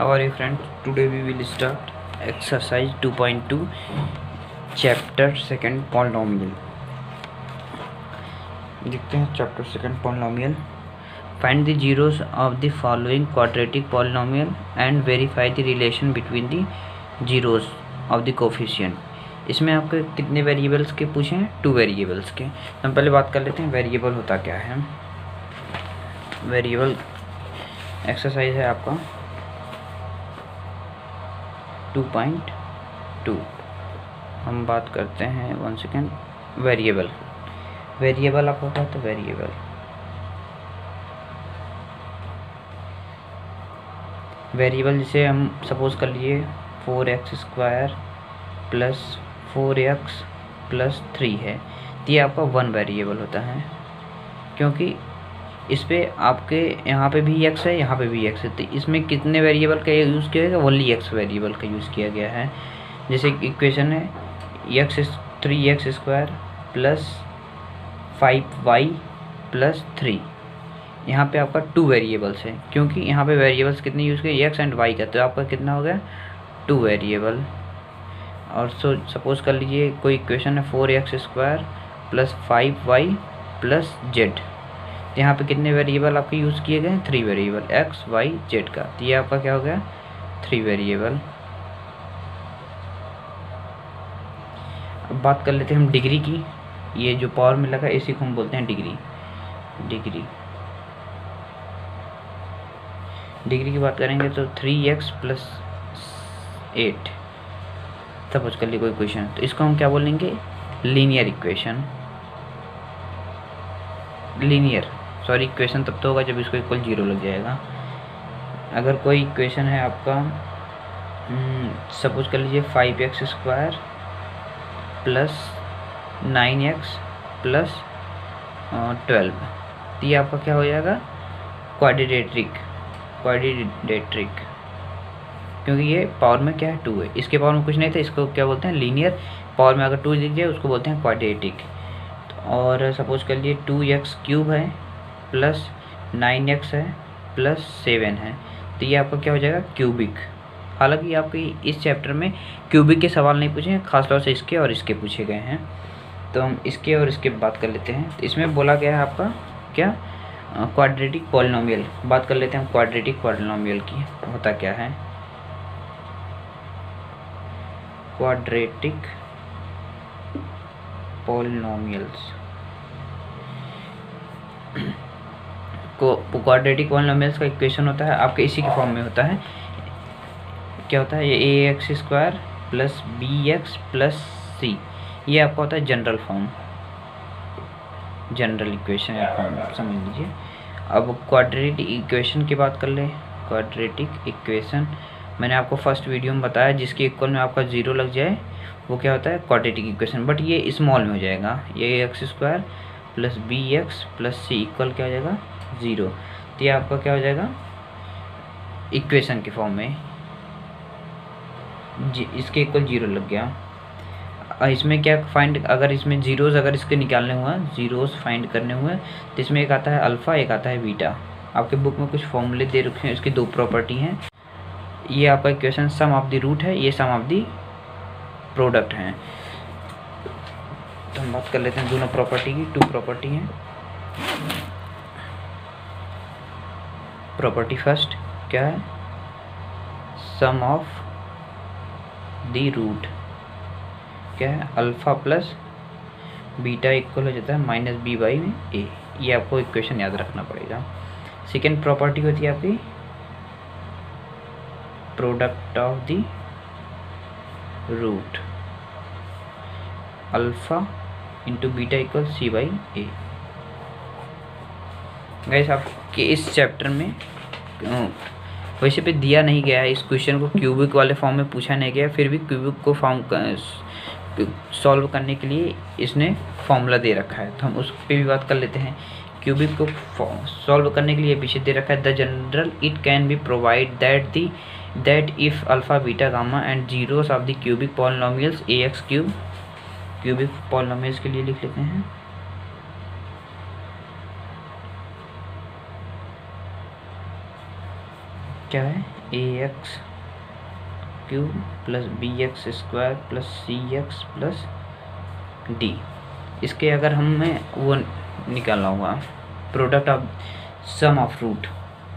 How are you friends? Today we will start exercise 2.2 chapter 2 polynomial. देखते हैं chapter 2 polynomial. Find the zeros of the following quadratic polynomial and verify the relation between the zeros of the coefficient. इसमें आपके कितने variables के पूछे हैं? 2 variables के। हम पहले बात कर लेते हैं वेरिएबल होता क्या है। वेरिएबल एक्सरसाइज है आपका 2.2। हम बात करते हैं 1 सेकेंड। वेरिएबल आपको क्या होता है? वेरिएबल जिसे हम सपोज कर लिए 4x² प्लस 4x प्लस 3 है, तो ये आपका 1 वेरिएबल होता है, क्योंकि इस पे आपके यहाँ पे भी x है, यहाँ पे भी x है, तो इसमें कितने वेरिएबल का यूज़ किया गया? ओनली x वेरिएबल का यूज़ किया गया है। जैसे इक्वेशन है 3x² प्लस 5y प्लस 3, यहाँ पे आपका 2 वेरिएबल्स है, क्योंकि यहाँ पे वेरिएबल्स कितने यूज़ किए? x एंड y का, तो आपका कितना हो गया? 2 वेरिएबल। और सपोज कर लीजिए कोई इक्वेशन है 4x² plus 5y plus z, तो यहाँ पे कितने वेरिएबल आपके यूज़ किए गए? 3 वेरिएबल x, y, z का, तो ये आपका क्या हो गया? 3 वेरिएबल। अब बात कर लेते हैं हम डिग्री की। ये जो पावर में लगा इसी को हम बोलते हैं डिग्री की बात करेंगे तो 3x प्लस 8 सपोज कर लिए कोई इक्वेशन, तो इसको हम क्या बोलेंगे? Linear equation. इक्वेशन तब तो होगा जब इसको इक्वल 0 लग जाएगा। अगर कोई इक्वेशन है आपका सपोज कर लीजिए 5x² प्लस 9x प्लस 12, तो ये आपका क्या हो जाएगा? क्वाड्रेटिक, क्योंकि ये पावर में क्या है? 2 है, इसके पावर में कुछ नहीं था, इसको क्या बोलते हैं? लीनियर। पावर में अगर 2 लिख जाए उसको बोलते हैं क्वाड्रेटिक। और सपोज कर लिए 2x³ है प्लस 9x है प्लस 7 है, तो ये आपका क्या हो जाएगा? क्यूबिक। हालांकि आपके इस चैप्टर में क्यूबिक के सवाल नहीं पूछे हैं, खासतौर से इसके और इसके पूछे गए हैं, तो हम इसके और इसके बात कर लेते हैं। तो इसमें बोला गया है आपका क्या? Quadratic polynomial. बात कर लेते हैं हम क्वाड्रेटिक पॉलिनोमियल की, होता क्या है? क्वाड्रेटिक पॉलिनोमियल्स क्वाड्रेटिक पॉलिनोमियल्स का इक्वेशन होता है आपके इसी के फॉर्म में होता है। क्या होता है? ये ax² plus bx plus c, ये आपका होता है जनरल फॉर्म, जनरल इक्वेशन या फॉर्म समझ लीजिए। अब क्वाड्रेटिक इक्वेशन की बात कर ले। क्वाड्रेटिक इक्वेशन मैंने आपको फर्स्ट वीडियो में बताया, जिसके इक्वल में आपका 0 लग जाए वो क्या होता है? Quadratic equation. बट ये स्मॉल में हो जाएगा, ये ax² plus bx plus c equal क्या हो जाएगा? 0, तो ये आपका क्या हो जाएगा? इक्वेशन के फॉर्म में इसके इक्वल 0 लग गया। इसमें क्या फाइंड, अगर इसमें जीरोस अगर इसके निकालने हुआ, जीरोस फाइंड करने हुए, तो इसमें एक आता है अल्फ़ा, एक आता है बीटा। आपके बुक में कुछ फॉर्मूले दे रखे हैं, इसकी 2 प्रॉपर्टी हैं। ये आपका equation sum of the root है, ये सम ऑफ द प्रोडक्ट हैं। तो हम बात कर लेते हैं दोनों प्रॉपर्टी की। 2 प्रॉपर्टी हैं। प्रॉपर्टी फर्स्ट क्या है? सम ऑफ द रूट क्या है? अल्फ़ा प्लस बीटा इक्वल हो जाता है -b/a। ये आपको इक्वेशन याद रखना पड़ेगा। सेकेंड प्रॉपर्टी होती है आपकी product of the root, alpha into beta equal c/a। Guys आपके इस चैप्टर में वैसे पे दिया नहीं गया है, इस क्वेश्चन को क्यूबिक वाले फॉर्म में पूछा नहीं गया, फिर भी क्यूबिक को सॉल्व करने के लिए इसने फॉर्मूला दे रखा है, तो हम उस पर भी बात कर लेते हैं। क्यूबिक को सॉल्व करने के लिए पीछे दे रखा है the general it can be provide that if alpha beta gamma and zeros of the cubic polynomials ax³। Cubic polynomials के लिए लिख लेते हैं क्या है, a x cube plus b x square plus c x plus d. इसके अगर हमें वो निकालना होगा product of sum of root,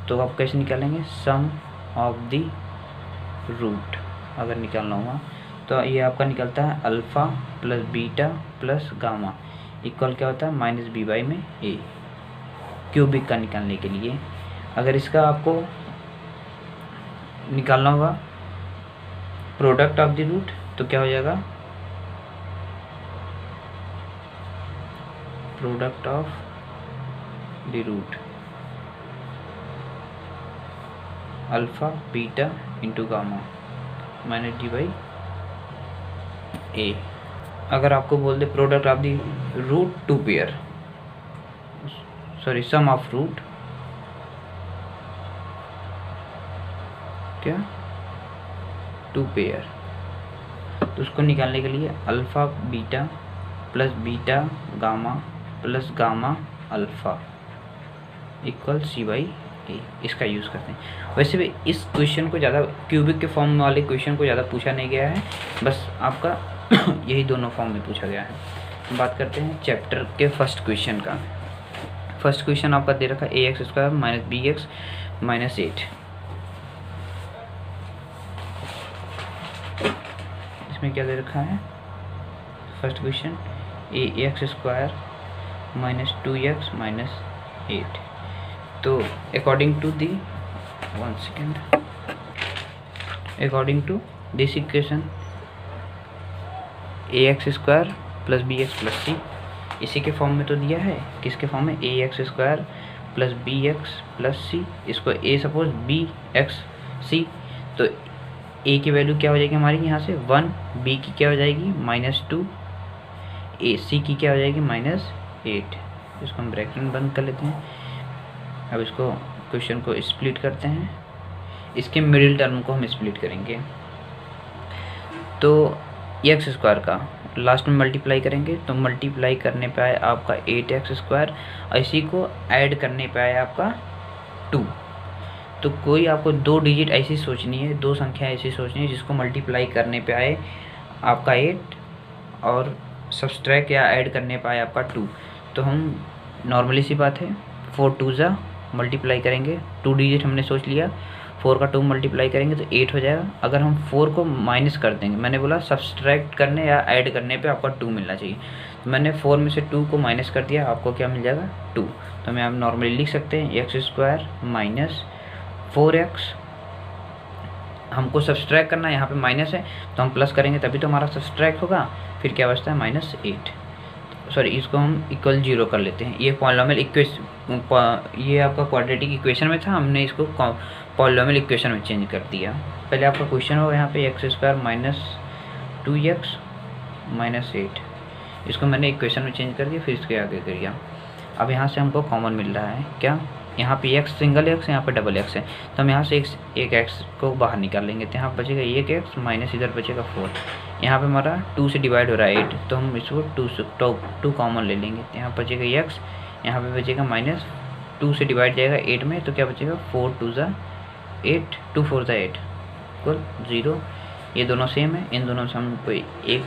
तो आप कैसे निकालेंगे, सम ऑफ दी रूट अगर निकालना होगा तो ये आपका निकलता है alpha plus beta plus gamma equal क्या होता है माइनस बी बाई में ए, क्यूबिक का निकालने के लिए। अगर इसका आपको निकालना होगा प्रोडक्ट ऑफ द रूट तो क्या हो जाएगा, product of the root alpha beta into gamma minus d by a. अगर आपको बोल दे product of the root two pair, sorry sum of root क्या टू पेयर, तो उसको निकालने के लिए alpha beta plus beta gamma plus gamma alpha equal C by a, इसका यूज़ करते हैं। वैसे भी इस क्वेश्चन को ज़्यादा क्यूबिक के फॉर्म वाले क्वेश्चन को ज़्यादा पूछा नहीं गया है, बस आपका यही दोनों फॉर्म में पूछा गया है। बात करते हैं चैप्टर के फर्स्ट क्वेश्चन का। फर्स्ट क्वेश्चन आपका दे रखा है a x square minus b x minus 8। इसमें क्या दे रखा है, first question a x square minus 2x minus 8। तो according to the according to this equation a x square plus b x plus c, इसी के फॉर्म में तो दिया है, किसके फॉर्म में, a x square plus b x plus c, इसको a suppose b x c, तो ए की वैल्यू क्या हो जाएगी हमारी यहाँ से 1, बी की क्या हो जाएगी -2, ए सी की क्या हो जाएगी -8। इसको हम ब्रैकेट में बंद कर लेते हैं। अब इसको क्वेश्चन को स्प्लिट करते हैं, इसके मिडिल टर्म को हम स्प्लिट करेंगे। तो एक्स स्क्वायर का लास्ट में मल्टीप्लाई करेंगे, तो मल्टीप्लाई करने पे आए आपका 8x स्क्वायर, इसी को ऐड करने पे आए आपका 2। तो कोई आपको 2 डिजिट ऐसी सोचनी है, 2 संख्या ऐसी सोचनी है जिसको मल्टीप्लाई करने पे आए आपका 8 और सब्सट्रैक्ट या ऐड करने पे आए आपका 2। तो हम नॉर्मली सी बात है 4 2 जा मल्टीप्लाई करेंगे, 2 डिजिट हमने सोच लिया, 4 का 2 मल्टीप्लाई करेंगे तो 8 हो जाएगा। अगर हम 4 को माइनस कर देंगे, मैंने बोला सब्सट्रैक्ट करने या ऐड करने पे आपका 2 मिलना चाहिए, तो मैंने 4 में से 2 को माइनस कर दिया, आपको क्या मिल जाएगा 2। तो मैं आप नॉर्मली लिख सकते हैं एक्स स्क्वायर माइनस 4x, हमको सब्सट्रैक्ट करना है, यहाँ पे माइनस है तो हम प्लस करेंगे तभी तो हमारा सब्सट्रैक्ट होगा, फिर क्या बचता है -8। सॉरी, इसको हम इक्वल 0 कर लेते हैं। ये पॉलिनोमियल ये आपका क्वाड्रेटिक इक्वेशन में था, हमने इसको पॉलिनोमियल इक्वेशन में चेंज कर दिया। पहले आपका क्वेश्चन होगा यहाँ पे x square minus 2x minus 8, इसको मैंने इक्वेशन में चेंज कर दिया, फिर इसके आगे कर दिया। अब यहाँ से हमको कॉमन मिल रहा है क्या, यहाँ पे x सिंगल x है, यहाँ पे डबल x है, तो हम यहाँ से एक x को बाहर निकाल लेंगे, तो यहाँ पर बचेगा 1x माइनस इधर बचेगा 4। यहाँ पे हमारा 2 से डिवाइड हो रहा है 8, तो हम इसको 2 कॉमन ले लेंगे, तो यहाँ बचेगा x, यहाँ पे बचेगा -2 से डिवाइड जाएगा 8 में, तो क्या बचेगा 4 2 ज़ा 8, 2 4 ज़ा 8 इक्वल 0। ये दोनों सेम है, इन दोनों से हमको एक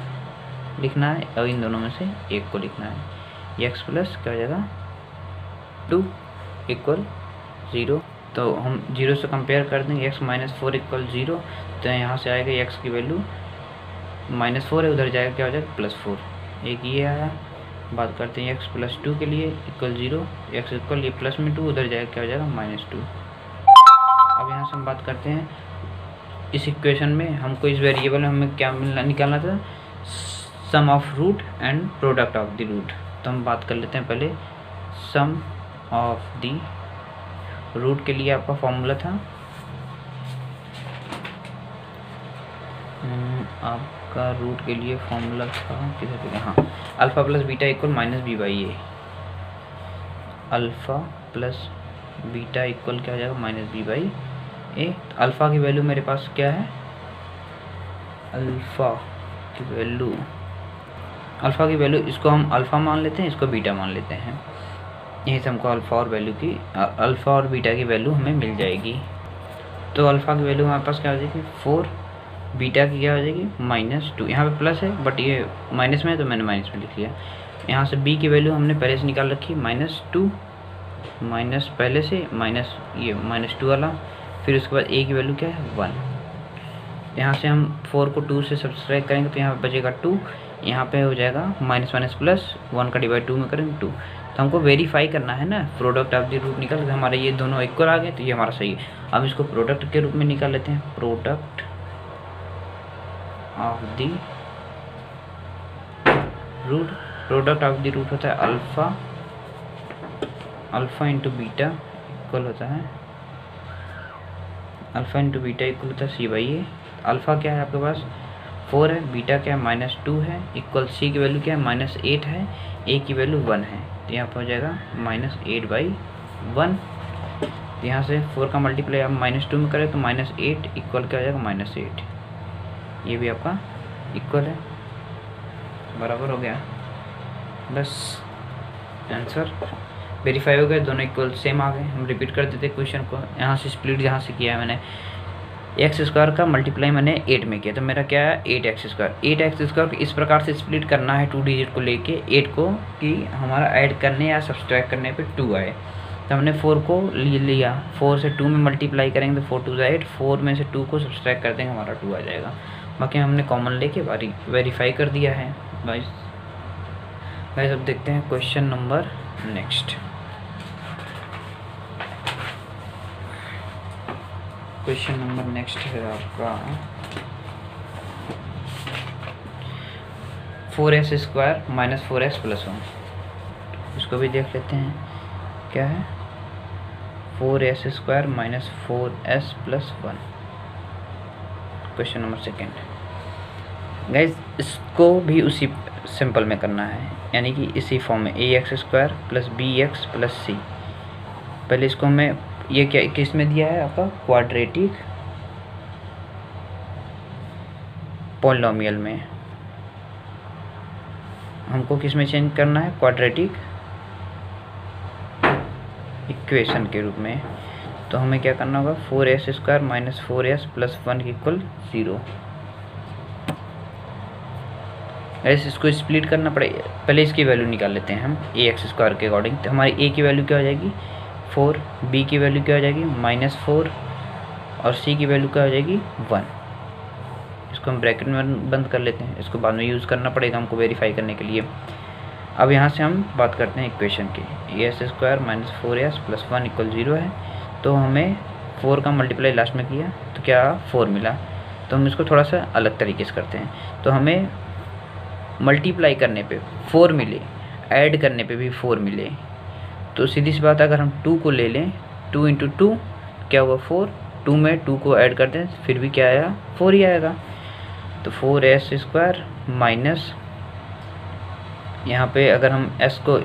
लिखना है और इन दोनों में से एक को लिखना है। x प्लस क्या हो जाएगा 2 इक्वल 0, तो हम 0 से कंपेयर कर देंगे, x माइनस 4 इक्वल 0, तो यहाँ से आएगा x की वैल्यू -4 है, उधर जाएगा क्या हो जाएगा +4। एक ये आया। बात करते हैं x प्लस 2 के लिए इक्वल 0, x इक्वल ये प्लस में 2, उधर जाएगा क्या हो जाएगा -2। अब यहाँ से हम बात करते हैं इस इक्वेशन में हमको इस वेरिएबल में हमें क्या निकालना था, sum of root and product of the root. तो हम बात कर लेते हैं पहले सम ऑफ द रूट के लिए आपका फॉर्मूला था, आपका रूट के लिए फॉर्मूला था किधर पे, हाँ, alpha plus beta equal -b/a, alpha plus beta equal क्या हो जाएगा -b/a। तो अल्फ़ा की वैल्यू मेरे पास क्या है, अल्फ़ा की वैल्यू इसको हम अल्फ़ा मान लेते हैं, इसको बीटा मान लेते हैं, यहीं से हमको अल्फ़ा और बीटा की वैल्यू हमें मिल जाएगी। तो अल्फ़ा की वैल्यू हमारे पास क्या हो जाएगी 4, बीटा की क्या हो जाएगी -2। यहाँ पे प्लस है बट ये माइनस में है तो मैंने माइनस में लिख लिया। यहाँ से बी की वैल्यू हमने पहले से निकाल रखी -2, माइनस पहले से माइनस ये -2 वाला, फिर उसके बाद ए की वैल्यू क्या है 1। यहाँ से हम 4 को 2 से सब्सट्रैक्ट करेंगे तो यहाँ पे बचेगा 2, यहाँ पे हो जाएगा माइनस माइनस प्लस, 1 का डिवाइड 2 में करेंगे 2। तो हमको वेरीफाई करना है ना, प्रोडक्ट ऑफ द रूट निकल के हमारे ये दोनों इक्वल आ गए तो ये हमारा सही है। अब इसको प्रोडक्ट के रूप में निकाल लेते हैं, product of the root. Product of the root होता है अल्फ़ा इंटू बीटा इक्वल होता है अल्फ़ा इंटू बीटा इक्वल होता है c/a। अल्फ़ा क्या है आपके पास 4 है, बीटा क्या है -2 है, इक्वल सी की वैल्यू क्या है -8 है, ए की वैल्यू 1 है, तो यहाँ पर हो जाएगा -8/1। तो यहाँ से 4 का मल्टीप्लाई आप -2 में करें तो -8 इक्वल क्या हो जाएगा -8। ये भी आपका इक्वल है, बराबर हो गया। बस आंसर वेरीफाई हो गया, दोनों इक्वल सेम आ गए। हम रिपीट कर देते क्वेश्चन को, यहाँ से स्प्लिट जहाँ से किया है मैंने, x² का मल्टीप्लाई मैंने 8 में किया तो मेरा क्या है 8x²। 8x² इस प्रकार से स्प्लिट करना है 2 डिजिट को लेके 8 को, कि हमारा ऐड करने या सब्सट्रैक्ट करने पे 2 आए। तो हमने 4 को लिया, 4 से 2 में मल्टीप्लाई करेंगे तो 4 2 8, 4 में से 2 को सब्सट्रैक्ट कर देंगे हमारा 2 आ जाएगा। बाकी हमने कॉमन लेके वेरीफाई कर दिया है। गाइस अब देखते हैं question number next. Question number next है आपका 4s² - 4s + 1। इसको भी देख लेते हैं क्या है 4s² - 4s + 1। Question number second. Guys इसको भी उसी सिंपल में करना है, यानी कि इसी फॉर्म में ax² + bx + c। पहले इसको मैं ये क्या किस में दिया है आपका क्वाड्रेटिक पॉलिनोमियल में, हमको किस में चेंज करना है क्वाड्रेटिक इक्वेशन के रूप में। तो हमें क्या करना होगा 4s² - 4s + 1 = 0। ऐसे इसको स्प्लिट करना पड़ेगा, पहले इसकी वैल्यू निकाल लेते हैं हम ax² के अकॉर्डिंग। तो हमारी a की वैल्यू क्या हो जाएगी 4, b की वैल्यू क्या हो जाएगी -4 और c की वैल्यू क्या हो जाएगी 1। इसको हम ब्रैकेट में बंद कर लेते हैं, इसको बाद में यूज़ करना पड़ेगा हमको वेरीफाई करने के लिए। अब यहाँ से हम बात करते हैं इक्वेशन की, ax² - 4s + 1 = 0 है। तो हमें 4 का मल्टीप्लाई लास्ट में किया तो क्या 4 मिला। तो हम इसको थोड़ा सा अलग तरीके से करते हैं। तो हमें मल्टीप्लाई करने पे 4 मिले, ऐड करने पे भी 4 मिले, तो सीधी सी बात अगर हम 2 को ले लें 2 × 2 क्या हुआ 4, 2 में 2 को ऐड कर दें फिर भी क्या आएगा 4 ही आएगा। तो 4s² माइनस यहाँ पे अगर हम s को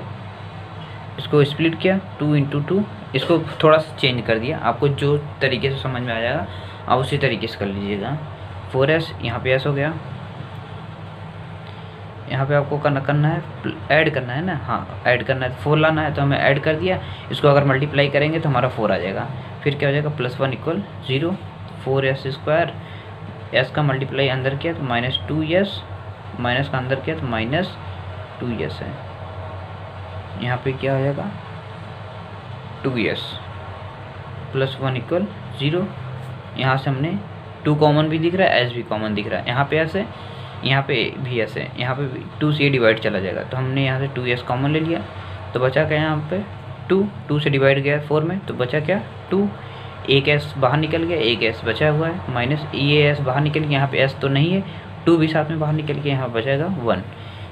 इसको स्प्लिट किया 2 × 2, इसको थोड़ा सा चेंज कर दिया, आपको जो तरीके से समझ में आ जाएगा आप उसी तरीके से कर लीजिएगा। 4s यहाँ पे s हो गया, यहाँ पे आपको करना है ऐड करना है ना, हाँ ऐड करना है 4 लाना है तो हमें ऐड कर दिया। इसको अगर मल्टीप्लाई करेंगे तो हमारा 4 आ जाएगा, फिर क्या हो जाएगा +1 = 0। 4s², s का मल्टीप्लाई अंदर किया तो -2s, माइनस का अंदर किया तो -2s है। यहाँ पे क्या हो जाएगा 2s +1 = 0। यहाँ से हमने 2 कॉमन भी दिख रहा है, s भी कॉमन दिख रहा है, यहाँ पे s है यहाँ पे भी s है, यहाँ पे 2 से डिवाइड चला जाएगा तो हमने यहाँ से 2s कॉमन ले लिया तो बचा क्या यहाँ पे 2 से डिवाइड गया 4 में तो बचा क्या 2, एक s बाहर निकल गया, एक s बचा हुआ है, माइनस ये s बाहर निकल गया, यहाँ पे s तो नहीं है, 2 भी साथ में बाहर निकल गया, यहाँ बचेगा 1।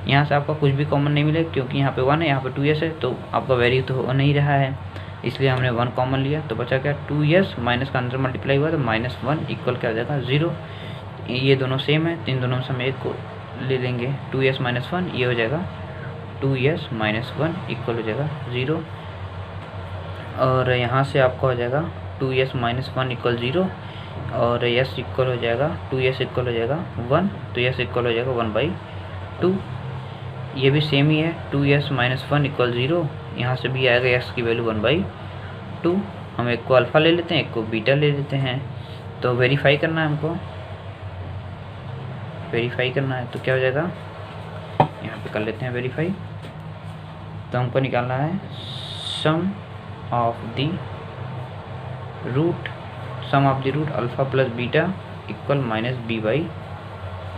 यहाँ से आपका कुछ भी कॉमन नहीं मिलेगा क्योंकि यहाँ पे 1 है, यहाँ पे 2s है, तो आपका वैल्यू तो हो नहीं रहा है, इसलिए हमने 1 कॉमन लिया तो बचा क्या 2s, माइनस का अंदर मल्टीप्लाई हुआ तो -1 इक्वल क्या हो जाएगा 0। ये दोनों सेम है, इन दोनों में से हम एक को ले लेंगे 2s - 1, ये हो जाएगा 2s - 1 इक्वल हो जाएगा 0। और यहाँ से आपका हो जाएगा 2s - 1 = 0 और s इक्वल हो जाएगा 2s इक्वल हो जाएगा 1, तो s इक्वल हो जाएगा 1/2। ये भी सेम ही है 2s - 1 = 0, यहाँ से भी आएगा s की वैल्यू 1/2। हम एक को अल्फ़ा ले लेते हैं, एक को बीटा ले लेते हैं, तो वेरीफाई करना है हमको, वेरीफाई करना है तो क्या हो जाएगा, यहाँ पे कर लेते हैं वेरीफाई। तो हमको निकालना है sum of the root, sum of the root alpha plus beta equal minus b by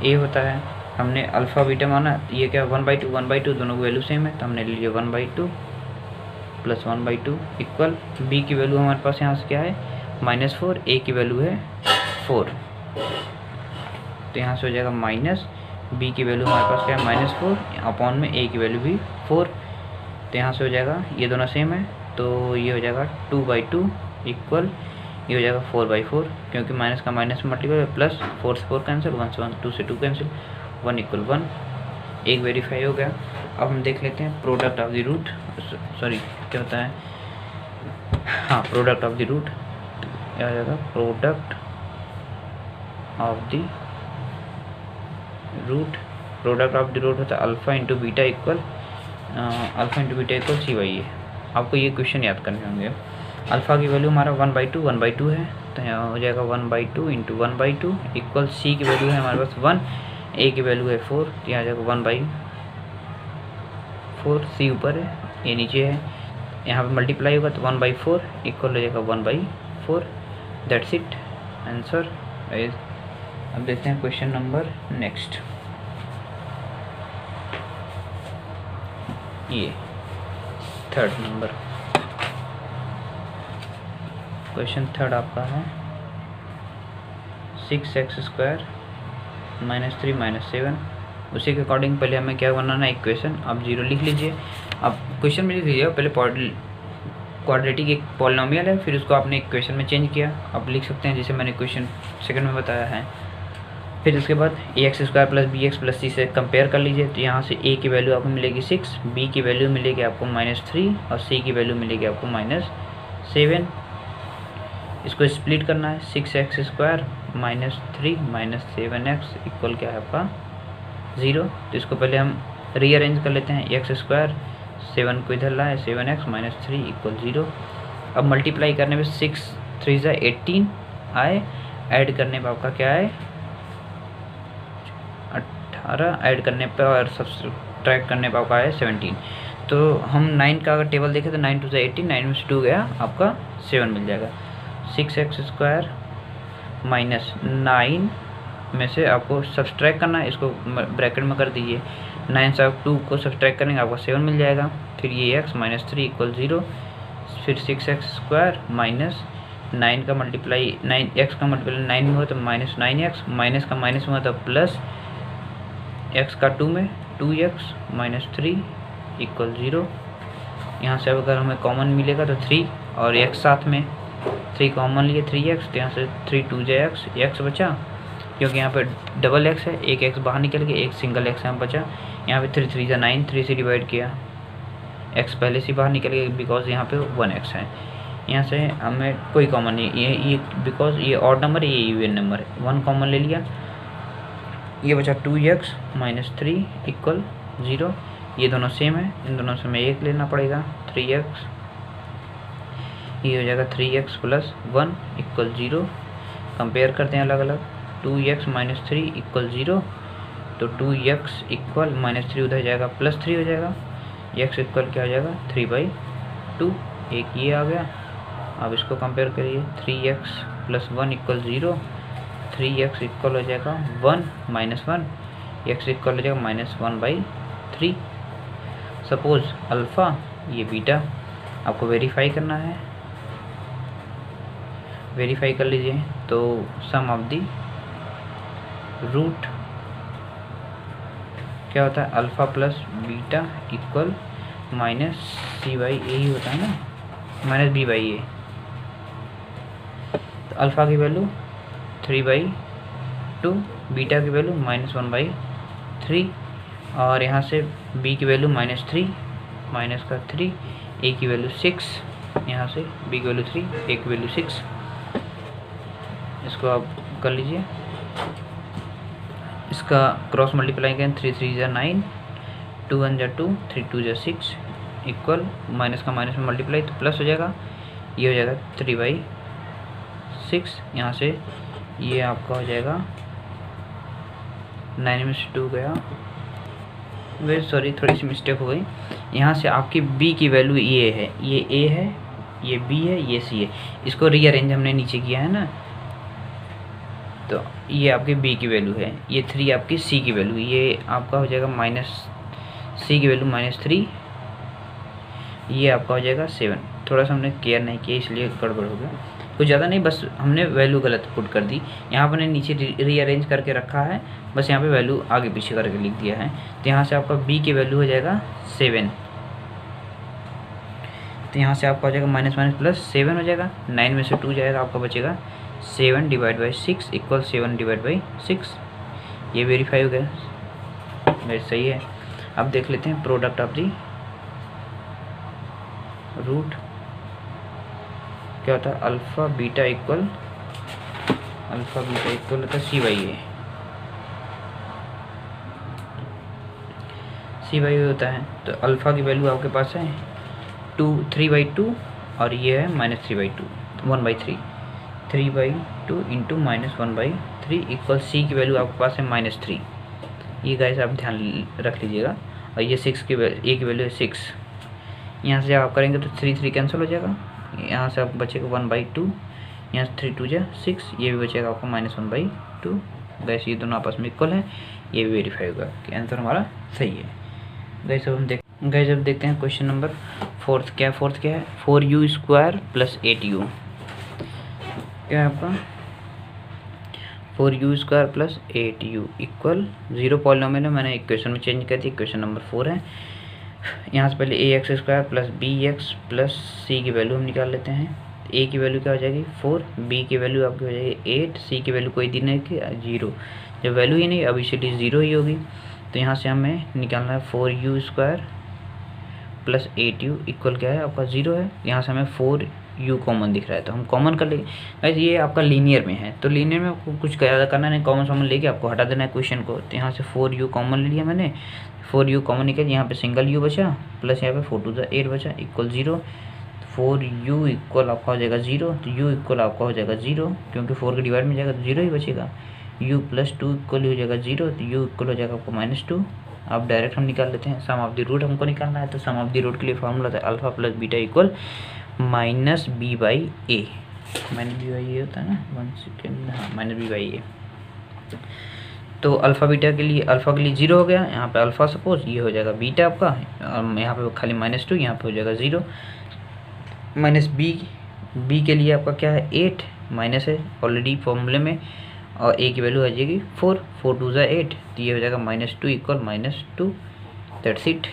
a होता है। हमने अल्फ़ा बीटा माना, ये क्या 1/2 दोनों की वैल्यू सेम है, तो हमने ले लिया 1/2 प्लस 1/2 इक्वल बी की वैल्यू हमारे पास यहाँ से क्या है -4, ए की वैल्यू है 4, तो यहाँ से हो जाएगा माइनस बी की वैल्यू हमारे पास क्या है -4 अपॉन में ए की वैल्यू भी 4, तो यहाँ से हो जाएगा ये दोनों सेम है, तो ये हो जाएगा 2/2 इक्वल ये हो जाएगा 4/4, क्योंकि माइनस का माइनस में मल्टीप्लाई प्लस 4 से 4 कैंसिल, 1 से 1, 2 से 2 कैंसिल, 1 = 1, एक वेरीफाई हो गया। अब हम देख लेते हैं product of the root, sorry क्या होता है, हाँ प्रोडक्ट ऑफ द रूट क्या हो जाएगा, product of the root, product of the root होता है alpha into beta equal C/A। आपको ये क्वेश्चन याद करने होंगे। अल्फ़ा की वैल्यू हमारा 1/2 है, तो यहाँ हो जाएगा 1/2 इंटू 1/2 इक्वल सी की वैल्यू है हमारे पास 1, ए की वैल्यू है 4, तो यहाँ आ जाएगा 1/4, सी ऊपर है ए नीचे है, यहाँ पे मल्टीप्लाई होगा तो 1/4 इक्वल हो जाएगा 1/4, दैट्स इट आंसर। अब देखते हैं क्वेश्चन नंबर नेक्स्ट, ये 3rd नंबर, क्वेश्चन 3rd आपका है 6x² -3 -7, उसी के अकॉर्डिंग पहले हमें क्या बनाना है इक्वेशन, आप 0 लिख लीजिए, आप क्वेश्चन में लिख लीजिए, पहले क्वाड्रेटिक एक पॉलिनोमियल है, फिर उसको आपने इक्वेशन में चेंज किया, आप लिख सकते हैं जैसे मैंने क्वेश्चन 2nd में बताया है। फिर उसके बाद ax² + bx + c से कंपेयर कर लीजिए, तो यहाँ से a की वैल्यू आपको मिलेगी 6, b की वैल्यू मिलेगी आपको -3 और c की वैल्यू मिलेगी आपको -7। इसको स्प्लिट करना है, 6x² -3 -7x इक्वल क्या है आपका 0, तो इसको पहले हम रीअरेंज कर लेते हैं, x², 7 को इधर लाए, 7x -3 इक्वल 0। अब मल्टीप्लाई करने में 6 3 18 आए, ऐड करने पर आपका क्या है 18, ऐड करने पर और सब्सट्रैक्ट करने पर आपका है 17। तो हम 9 का अगर टेबल देखें तो 9 2 18, 9 में से 2 गया आपका 7 मिल जाएगा। 6x² -9 में से आपको सब्सट्रैक्ट करना है, इसको ब्रैकेट में कर दीजिए, 9 से आप 2 को सब्सट्रैक्ट करेंगे आपको 7 मिल जाएगा। फिर ये x -3 इक्वल 0, फिर 6x² -9 का मल्टीप्लाई 9x का मल्टीप्लाई 9 में हो तो -9x, माइनस का माइनस में हो तो प्लस x का 2 में 2x -3 इक्वल 0। यहाँ से अगर हमें कॉमन मिलेगा तो 3 और x साथ में 3 कॉमन लिए 3x, तो यहाँ से 3 2 x, x बचा, क्योंकि यहाँ पे डबल x है, एक x बाहर निकल गया, एक सिंगल x यहाँ बचा, यहाँ पे 3 3 9, 3 से डिवाइड किया, x पहले से बाहर निकल गया बिकॉज यहाँ पे 1x है। यहाँ से हमें कोई कॉमन नहीं, ये बिकॉज ये ऑड नंबर है, ये इवन नंबर है, 1 कॉमन ले लिया, ये बचा 2x -3 इक्वल 0, ये दोनों सेम है, इन दोनों से हमें 1 लेना पड़ेगा, 3x, ये हो जाएगा 3x + 1 इक्वल 0। कंपेयर करते हैं अलग अलग, 2x -3 इक्वल 0, तो 2x इक्वल -3 उधर जाएगा +3 हो जाएगा, x इक्वल क्या हो जाएगा 3/2, एक ये आ गया। अब इसको कंपेयर करिए, 3x + 1 इक्वल 0, 3x इक्वल हो जाएगा 1 -1, x इक्वल हो जाएगा -1/3। सपोज अल्फ़ा ये बीटा आपको वेरीफाई करना है, वेरीफाई कर लीजिए, तो सम ऑफ दी रूट क्या होता है alpha plus beta equal -c/a ही होता है ना, -b/a। तो अल्फ़ा की वैल्यू 3/2, बीटा की वैल्यू -1/3, और यहाँ से b की वैल्यू -3, -3, a की वैल्यू 6, यहाँ से b की वैल्यू 3, a की वैल्यू 6, इसको आप कर लीजिए, इसका क्रॉस मल्टीप्लाई करें, 3 3 9, 2 1 2, 3 2 6 इक्वल माइनस का माइनस में मल्टीप्लाई तो प्लस हो जाएगा, ये हो जाएगा 3/6, यहाँ से ये आपका हो जाएगा 9 में से 2 गया, वे सॉरी थोड़ी सी मिस्टेक हो गई। यहाँ से आपकी b की वैल्यू ये है, ये a है, ये b है, ये c है। इसको रीअरेंज हमने नीचे किया है ना, तो ये आपकी b की वैल्यू है, ये 3 आपकी c की वैल्यू, ये आपका हो जाएगा माइनस c की वैल्यू -3, ये आपका हो जाएगा 7। थोड़ा सा हमने केयर नहीं किया इसलिए गड़बड़ हो गया, कुछ ज़्यादा नहीं, बस हमने वैल्यू गलत पुट कर दी। यहाँ पर नीचे रीअरेंज करके रखा है, बस यहाँ पे वैल्यू आगे पीछे करके लिख दिया है। तो यहाँ से आपका b की वैल्यू हो जाएगा 7, तो यहाँ से आपका हो जाएगा माइनस माइनस प्लस 7 हो जाएगा, 9 में से 2 जाएगा, आपका बचेगा 7 divide by 6 equal 7 divide by 6। ये वेरीफाई हो गया, वैसे सही है। अब देख लेते हैं प्रोडक्ट ऑफ दी रूट क्या होता है, अल्फ़ा बीटा इक्वल होता है सी by A, C by a होता है। तो अल्फ़ा की वैल्यू आपके पास है 3/2 और ये है -3/2, 1/3, 3/2 इंटू -1/3 इक्वल सी की वैल्यू आपके पास है -3। ये गाइस आप ध्यान रख लीजिएगा। और ये 6 की ए की वैल्यू है 6, यहाँ से आप करेंगे तो 3 कैंसिल हो जाएगा, यहाँ से आपको बचेगा 1/2, यहाँ से 3 2 जा 6, ये भी बचेगा आपको -1/2। गैस ये दोनों आपस में इक्वल है, ये भी वेरीफाई होगा कि आंसर हमारा सही है। गैस अब देखते हैं क्वेश्चन नंबर 4। क्या है 4u² + 8u, क्या है आपका 4u² + 8u इक्वल 0 पॉलिनोमियल है, मैंने इक्वेशन में चेंज कर दी, इक्वेशन नंबर 4 है। यहाँ से पहले ax² + bx + c की वैल्यू हम निकाल लेते हैं। a की वैल्यू क्या हो जाएगी 4, b की वैल्यू आपकी हो जाएगी 8, c की वैल्यू कोई दिन है कि 0, जब वैल्यू ही नहीं अब इसीलिए 0 ही होगी। तो यहाँ से हमें निकालना है 4u² + 8u इक्वल क्या है आपका 0 है। यहाँ से हमें 4u कॉमन दिख रहा है तो हम कॉमन कर लेंगे। वैसे ये आपका लीनियर में है, तो लीनियर में आपको कुछ ज़्यादा करना नहीं, कॉमन कॉमन लेके आपको हटा देना है क्वेश्चन को। तो यहाँ से 4u कॉमन ले लिया मैंने, 4u कॉमन निकल, यहाँ पे सिंगल u बचा प्लस यहाँ पे 4 2 8 बचा इक्वल 0। 4u इक्वल आपका हो जाएगा 0, तो u इक्वल आपका हो जाएगा 0, क्योंकि 4 के डिवाइड में जाएगा तो 0 ही बचेगा। u + 2 इक्वल हो जाएगा 0, तो u इक्वल हो जाएगा आपको -2। अब डायरेक्ट हम निकाल लेते हैं, सम ऑफ द रूट हमको निकालना है। तो सम ऑफ द रूट के लिए फॉर्मूला था alpha + beta equal -b/a, -b/a होता है ना, 1 सेकेंड, हाँ -b/a। तो अल्फ़ा के लिए 0 हो गया, यहाँ पे अल्फ़ा सपोज ये हो जाएगा बीटा आपका, यहाँ पे खाली -2, यहाँ पे हो जाएगा 0। -b के लिए आपका क्या है 8, माइनस है ऑलरेडी फॉर्मूले में, और a की वैल्यू आ जाएगी 4, 4 2 8, तो ये हो जाएगा -2 इक्वल -2, दैट्स इट।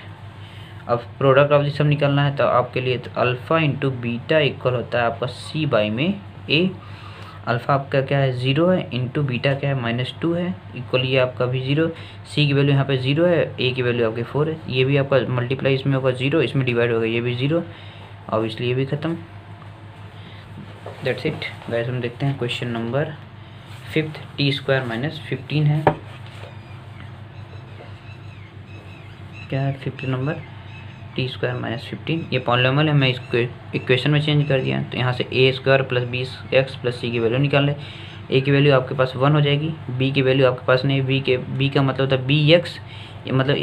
अब प्रोडक्ट ऑफ द सम निकालना है, तो आपके लिए तो अल्फ़ा इंटू बीटा इक्वल होता है आपका c बाई में a। अल्फ़ा आपका क्या है 0 है, इंटू बीटा क्या है -2 है, इक्वल ये आपका भी 0, c की वैल्यू यहाँ पे 0 है, a की वैल्यू आपके 4 है, ये भी आपका मल्टीप्लाई इसमें होगा 0, इसमें डिवाइड होगा ये भी 0, और इसलिए ये भी ख़त्म, दैट्स इट। गाइस हम देखते हैं क्वेश्चन नंबर 5, t² - 15 है। क्या है 5 नंबर t² - 15, ये पॉलिनोमियल है, मैं इसको इक्वेशन में चेंज कर दिया। तो यहाँ से a² + bx + c की वैल्यू निकाल ले। a की वैल्यू आपके पास 1 हो जाएगी, b की वैल्यू आपके पास नहीं, b का मतलब होता है bx, ये मतलब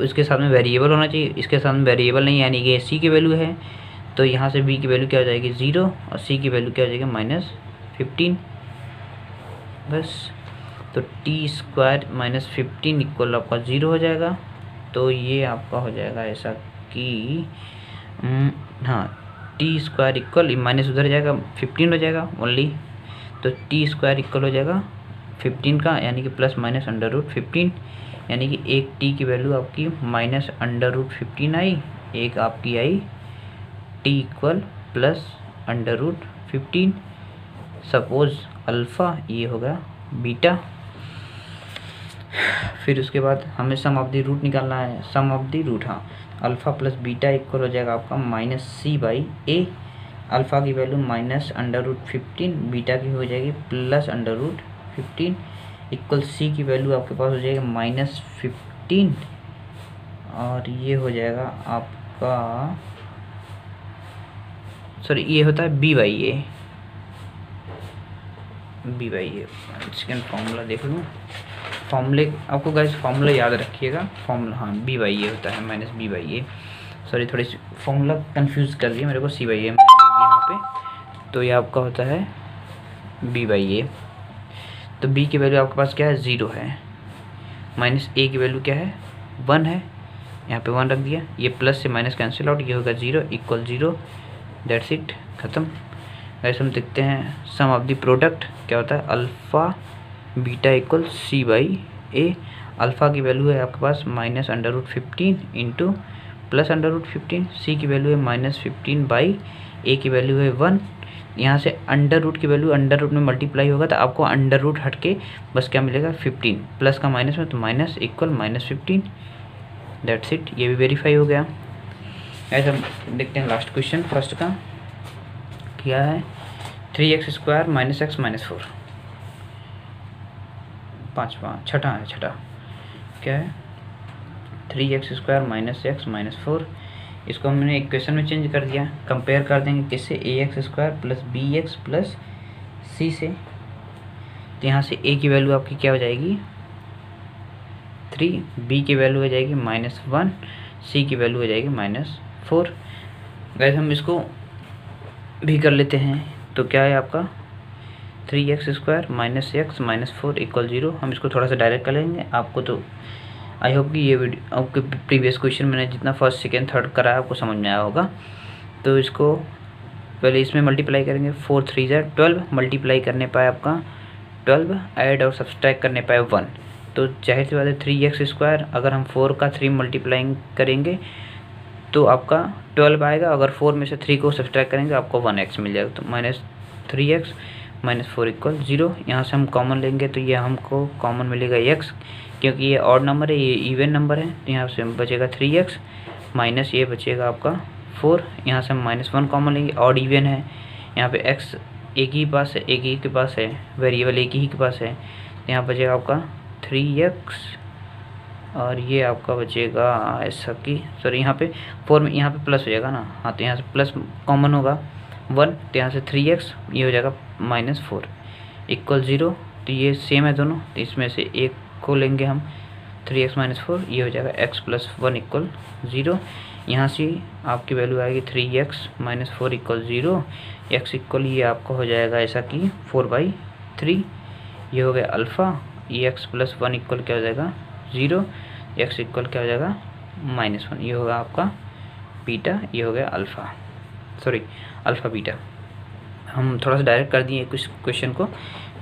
इसके साथ में वेरिएबल होना चाहिए, इसके साथ में वेरिएबल नहीं, यानी कि c की वैल्यू है। तो यहाँ से b की वैल्यू क्या हो जाएगी 0, और c की वैल्यू क्या हो जाएगी -15, बस। तो t² - 15 इक्वल आपका 0 हो जाएगा। तो ये आपका हो जाएगा ऐसा कि हाँ, t² इक्वल माइनस उधर जाएगा 15 हो जाएगा ओनली, तो t² इक्वल हो जाएगा 15 का, यानी कि ±√15, यानी कि एक t की वैल्यू आपकी -√15 आई, एक आपकी आई t इक्वल +√15। सपोज अल्फ़ा ये होगा बीटा। फिर उसके बाद हमें सम ऑफ द रूट निकालना है, सम ऑफ द रूट, हाँ, अल्फ़ा + बीटा इक्वल हो जाएगा आपका -c/a। अल्फ़ा की वैल्यू -√15, बीटा की हो जाएगी +√15 इक्वल c की वैल्यू आपके पास हो जाएगी -15, और ये हो जाएगा आपका, सॉरी ये होता है b/a, b by a. Second formula देख लूँ, फार्मूले आपको गाइस फार्मूला याद रखिएगा, फार्मूला हाँ बी बाई ए होता है minus b by a. Sorry थोड़ी सी फार्मूला कंफ्यूज कर दिया मेरे को, सी बाई ए यहाँ पे, तो ये आपका होता है बी बाई ए। तो बी की वैल्यू आपके पास क्या है 0 है, माइनस ए की वैल्यू क्या है 1 है, यहाँ पे 1 रख दिया, ये प्लस से माइनस कैंसिल आउट, ये होगा 0 इक्वल 0, दैट्स इट, ख़त्म। ऐसे हम देखते हैं सम ऑफ द प्रोडक्ट क्या होता है, alpha beta equal C by A. Alpha की वैल्यू है आपके पास minus under root 15 into plus under root 15, C की वैल्यू है माइनस 15 बाई ए की वैल्यू है 1। यहाँ से अंडर रूट की वैल्यू अंडर रूट में मल्टीप्लाई होगा तो आपको अंडर रूट हट के बस क्या मिलेगा 15, प्लस का माइनस में तो minus equal minus 15, that's it, ये भी वेरीफाई हो गया। ऐसा देखते हैं लास्ट क्वेश्चन फर्स्ट का क्या है, 3x square minus x minus 4, छठा है, छठा क्या है 3x square minus x minus 4, इसको हमने इक्वेशन में चेंज कर दिया, कंपेयर कर देंगे किससे, ax square plus b x plus c से। तो यहाँ से a की वैल्यू आपकी क्या हो जाएगी 3, b की वैल्यू हो जाएगी -1, c की वैल्यू हो जाएगी -4। वैसे हम इसको भी कर लेते हैं, तो क्या है आपका 3x square minus x minus 4 equal 0। हम इसको थोड़ा सा डायरेक्ट कर लेंगे, आपको तो आई होप कि ये वीडियो आपके प्रीवियस क्वेश्चन मैंने जितना फर्स्ट सेकेंड थर्ड करा है आपको समझ में आया होगा। तो इसको पहले इसमें मल्टीप्लाई करेंगे, 4 3 12, मल्टीप्लाई करने पाए आपका 12, ऐड और सब्सट्रैक्ट करने पाए 1। तो जाहिर सी बात है 3x स्क्वायर अगर हम 4 का 3 मल्टीप्लाइंग करेंगे तो आपका 12 आएगा, अगर 4 में से 3 को सब्सट्रैक्ट करेंगे आपको 1x मिल जाएगा। तो माइनस 3x माइनस 4 इक्वल 0। यहाँ से हम कॉमन लेंगे तो ये हमको कॉमन मिलेगा x, क्योंकि ये ऑड नंबर है ये इवन नंबर है, तो यहाँ से बचेगा 3x माइनस ये बचेगा आपका 4। यहाँ से हम -1 कॉमन लेंगे, ऑड इवन है, यहाँ पे x एक ही पास है, एक ही के पास है, वेरिएबल एक ही के पास है, तो यहाँ बचेगा आपका 3x और ये आपका बचेगा ऐसा कि सॉरी यहाँ पे 4 में यहाँ पे प्लस हो जाएगा ना, हाँ तो यहाँ से प्लस कॉमन होगा 1, तो यहाँ से 3x ये हो जाएगा -4 इक्वल 0। तो ये सेम है दोनों, तो इसमें से एक को लेंगे हम 3x माइनस 4, ये हो जाएगा x प्लस 1 इक्वल 0। यहाँ से आपकी वैल्यू आएगी 3x minus 4 equal 0, x equal ये आपका हो जाएगा ऐसा कि 4/3, ये हो गया अल्फ़ा, ये x प्लस 1 इक्वल क्या हो जाएगा 0, x इक्वल क्या हो जाएगा -1, ये होगा आपका बीटा, ये हो गया अल्फ़ा, सॉरी अल्फ़ा बीटा। हम थोड़ा सा डायरेक्ट कर दिए कुछ क्वेश्चन को,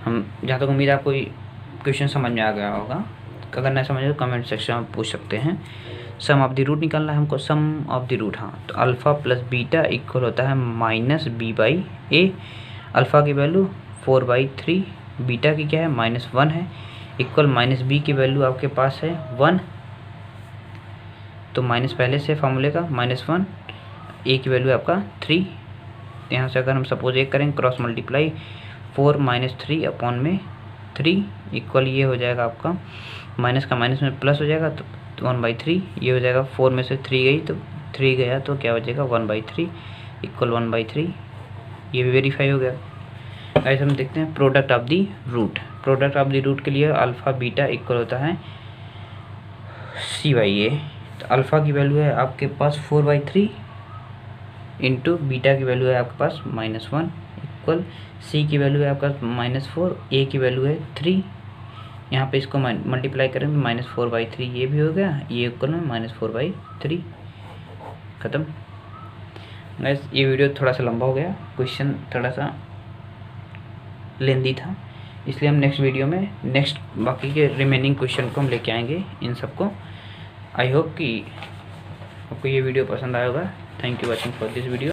हम जहाँ तक उम्मीद है आपको क्वेश्चन समझ में आ गया होगा, अगर नहीं समझे तो कमेंट सेक्शन में पूछ सकते हैं। सम ऑफ द रूट निकालना है हमको, सम ऑफ द रूट, हाँ तो अल्फ़ा प्लस बीटा इक्वल होता है minus b by A. Alpha की वैल्यू 4/3, बीटा की क्या है -1 है, इक्वल माइनस बी की वैल्यू आपके पास है 1, तो माइनस पहले से फार्मूले का -1, ए की वैल्यू आपका 3। यहाँ से अगर हम सपोज एक करें क्रॉस मल्टीप्लाई 4 - 3 अपॉन में 3 इक्वल ये हो जाएगा आपका माइनस का माइनस में प्लस हो जाएगा तो 1/3, ये हो जाएगा 4 में से 3 गई तो 3 गया तो क्या हो जाएगा 1/3 इक्वल 1/3, ये भी वेरीफाई हो गया। ऐसे हम देखते हैं product of the root, product of the root के लिए अल्फ़ा बीटा इक्वल होता है c/a। तो अल्फ़ा की वैल्यू है आपके पास 4/3 इंटू बीटा की वैल्यू है आपके पास -1 इक्वल सी की वैल्यू है आपका -4, ए की वैल्यू है 3। यहाँ पे इसको मल्टीप्लाई करें तो -4/3 ये भी हो गया, ये इक्वल में -4/3, ख़त्म। बस ये वीडियो थोड़ा सा लंबा हो गया, क्वेश्चन थोड़ा सा लेंदी था, इसलिए हम नेक्स्ट वीडियो में नेक्स्ट बाकी के रिमेनिंग क्वेश्चन को हम लेके आएंगे इन सबको। आई होप कि आपको ये वीडियो पसंद आया होगा। Thank you watching for this video.